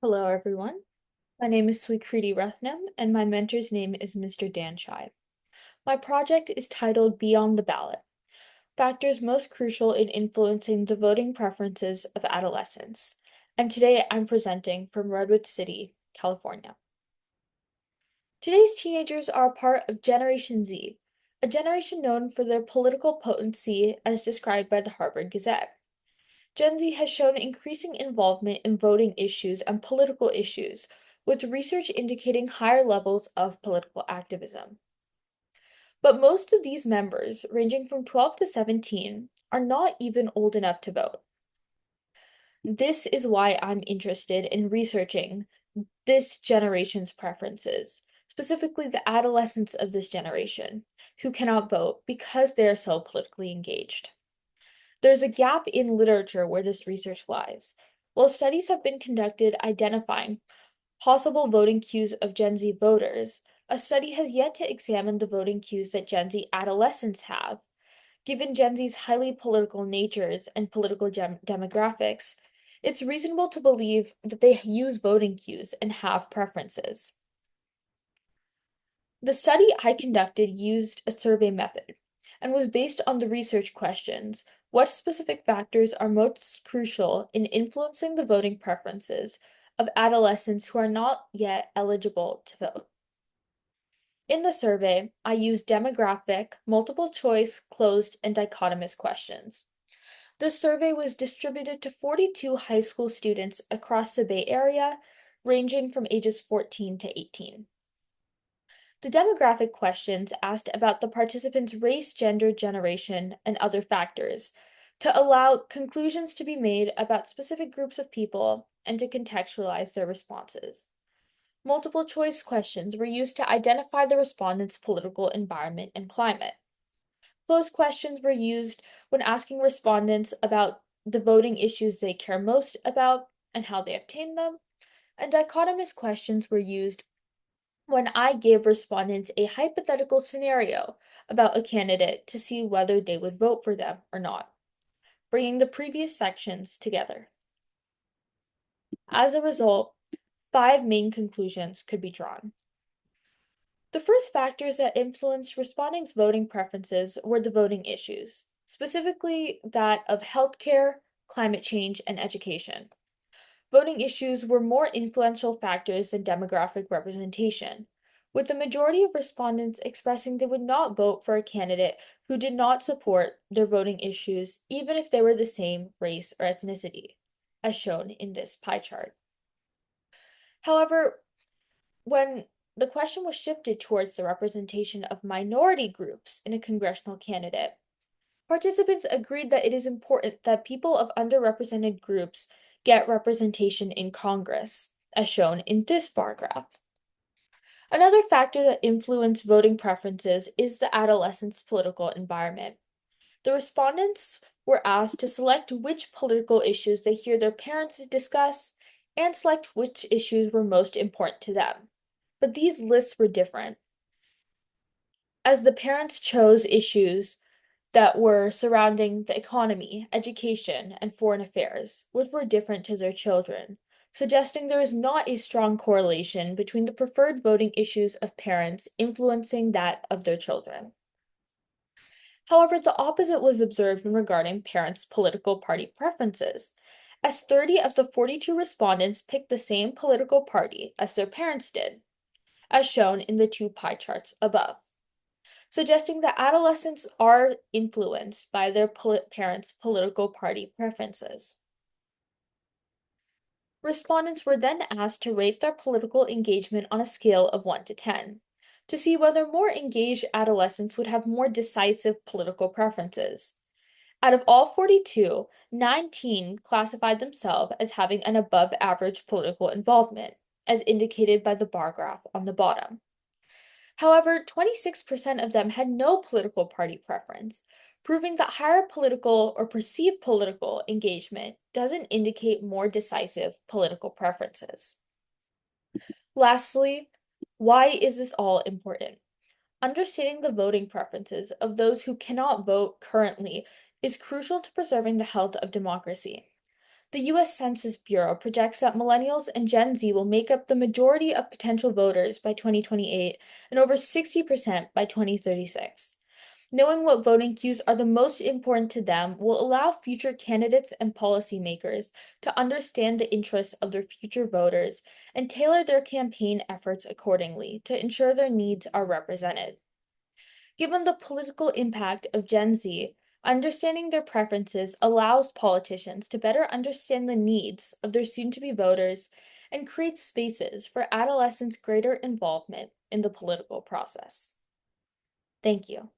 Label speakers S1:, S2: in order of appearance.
S1: Hello, everyone. My name is Sweekriti Ratnam, and my mentor's name is Mr. Dan Chai. My project is titled Beyond the Ballot: Factors Most Crucial in Influencing the Voting Preferences of Adolescents. And today I'm presenting from Redwood City, California. Today's teenagers are a part of Generation Z, a generation known for their political potency as described by the Harvard Gazette. Gen Z has shown increasing involvement in voting issues and political issues, with research indicating higher levels of political activism. But most of these members, ranging from 12 to 17, are not even old enough to vote. This is why I'm interested in researching this generation's preferences, specifically the adolescents of this generation, who cannot vote because they are so politically engaged. There's a gap in literature where this research lies. While studies have been conducted identifying possible voting cues of Gen Z voters, a study has yet to examine the voting cues that Gen Z adolescents have. Given Gen Z's highly political natures and political demographics, it's reasonable to believe that they use voting cues and have preferences. The study I conducted used a survey method and was based on the research questions: what specific factors are most crucial in influencing the voting preferences of adolescents who are not yet eligible to vote? In the survey, I used demographic, multiple choice, closed, and dichotomous questions. The survey was distributed to 42 high school students across the Bay Area, ranging from ages 14 to 18. The demographic questions asked about the participants' race, gender, generation, and other factors to allow conclusions to be made about specific groups of people and to contextualize their responses. Multiple choice questions were used to identify the respondents' political environment and climate. Closed questions were used when asking respondents about the voting issues they care most about and how they obtain them, and dichotomous questions were used when I gave respondents a hypothetical scenario about a candidate to see whether they would vote for them or not, bringing the previous sections together. As a result, 5 main conclusions could be drawn. The first factors that influenced respondents' voting preferences were the voting issues, specifically that of healthcare, climate change, and education. Voting issues were more influential factors than demographic representation, with the majority of respondents expressing they would not vote for a candidate who did not support their voting issues, even if they were the same race or ethnicity, as shown in this pie chart. However, when the question was shifted towards the representation of minority groups in a congressional candidate, participants agreed that it is important that people of underrepresented groups get representation in Congress, as shown in this bar graph. Another factor that influenced voting preferences is the adolescent's political environment. The respondents were asked to select which political issues they hear their parents discuss and select which issues were most important to them. But these lists were different, as the parents chose issues that were surrounding the economy, education, and foreign affairs, which were different to their children, suggesting there is not a strong correlation between the preferred voting issues of parents influencing that of their children. However, the opposite was observed regarding parents' political party preferences, as 30 of the 42 respondents picked the same political party as their parents did, as shown in the 2 pie charts above, suggesting that adolescents are influenced by their parents' political party preferences. Respondents were then asked to rate their political engagement on a scale of 1 to 10, to see whether more engaged adolescents would have more decisive political preferences. Out of all 42, 19 classified themselves as having an above average political involvement, as indicated by the bar graph on the bottom. However, 26% of them had no political party preference, proving that higher political or perceived political engagement doesn't indicate more decisive political preferences. Lastly, why is this all important? Understanding the voting preferences of those who cannot vote currently is crucial to preserving the health of democracy. The US Census Bureau projects that millennials and Gen Z will make up the majority of potential voters by 2028 and over 60% by 2036. Knowing what voting cues are the most important to them will allow future candidates and policymakers to understand the interests of their future voters and tailor their campaign efforts accordingly to ensure their needs are represented. Given the political impact of Gen Z, understanding their preferences allows politicians to better understand the needs of their soon to be voters and create spaces for adolescents' greater involvement in the political process. Thank you.